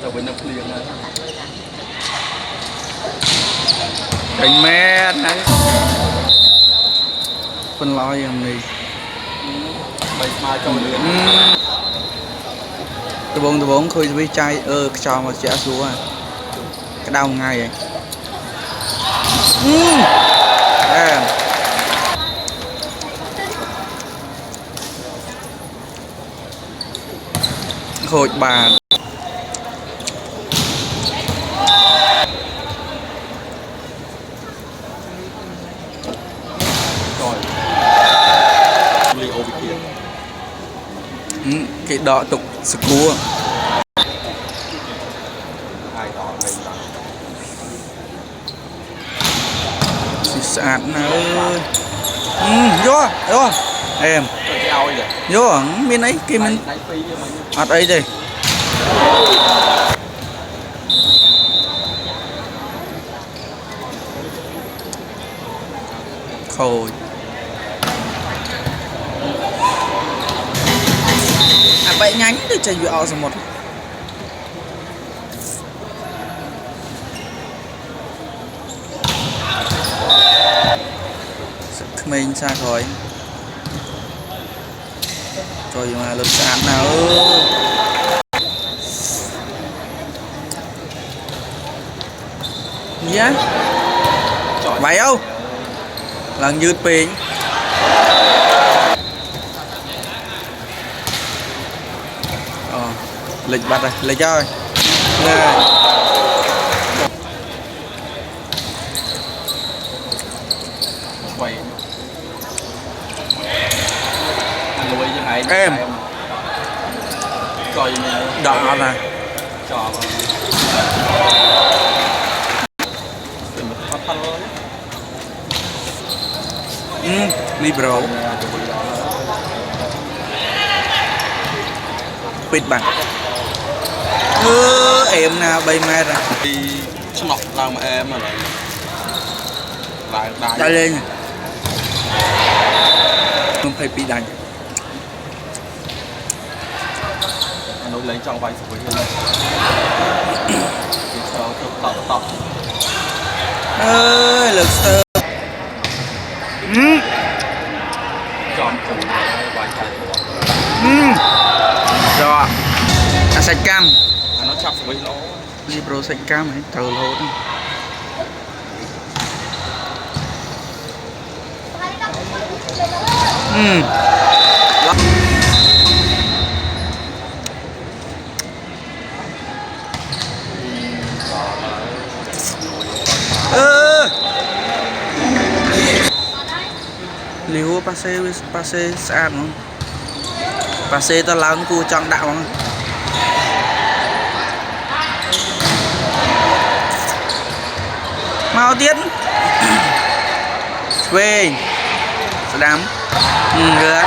tao bên nó liền này đánh mẹ này phân lo em này bay mai trong lươn tôi bông khơi với chai cho mà sẽ xuống à cái đau ngay vậy khôi bà rồi Leo bị kia cái đọ tục sực cua hai đỏ này sạt ơi vô vô em vô bên ấy kia mình ở đây đây khôi vậy nhanh để chạy vào rồi một mình xa khỏi rồi mà lực sạn nào nhá vậy không lần dư tiền lịch bật rồi lịch chơi nè quay nuôi như này em coi đỏ nè cho libro bịt bằng em nào bay mai rồi đi chọc làm em mà lại đai lên không phải bị đánh nó lấy trong vai với hơn cho tọt ơi lực sơ chọn cùng vai rồi sạch cam nó chọc với nó libro sạch cam ấy thờ lỗ liu passe sạn không passe ta lớn cu trong đạo không mau tiến về đám được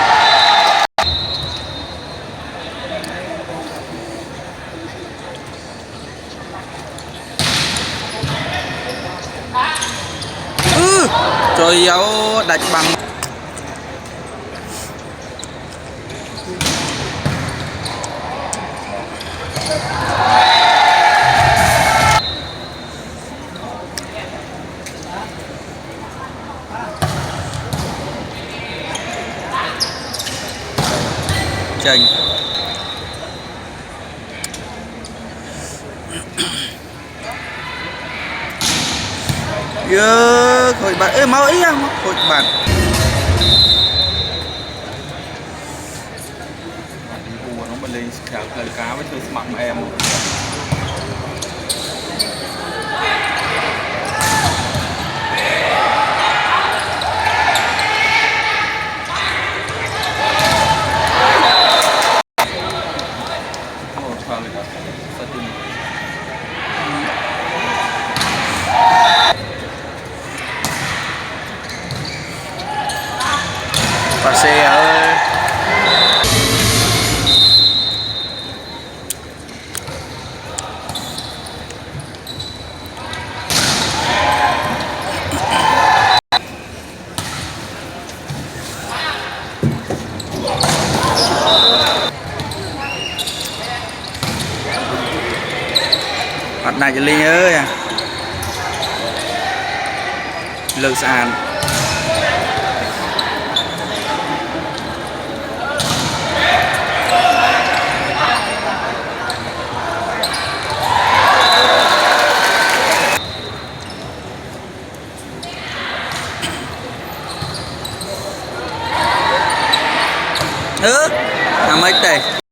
trời ơi đạch bằng chanh khỏi bạn ơi mau ý không khỏi bạn nó bên lên thời cá với tôi mặc em và xe ơi Mặt này cho Linh ơi à. Lực sàn. Làm mấy đây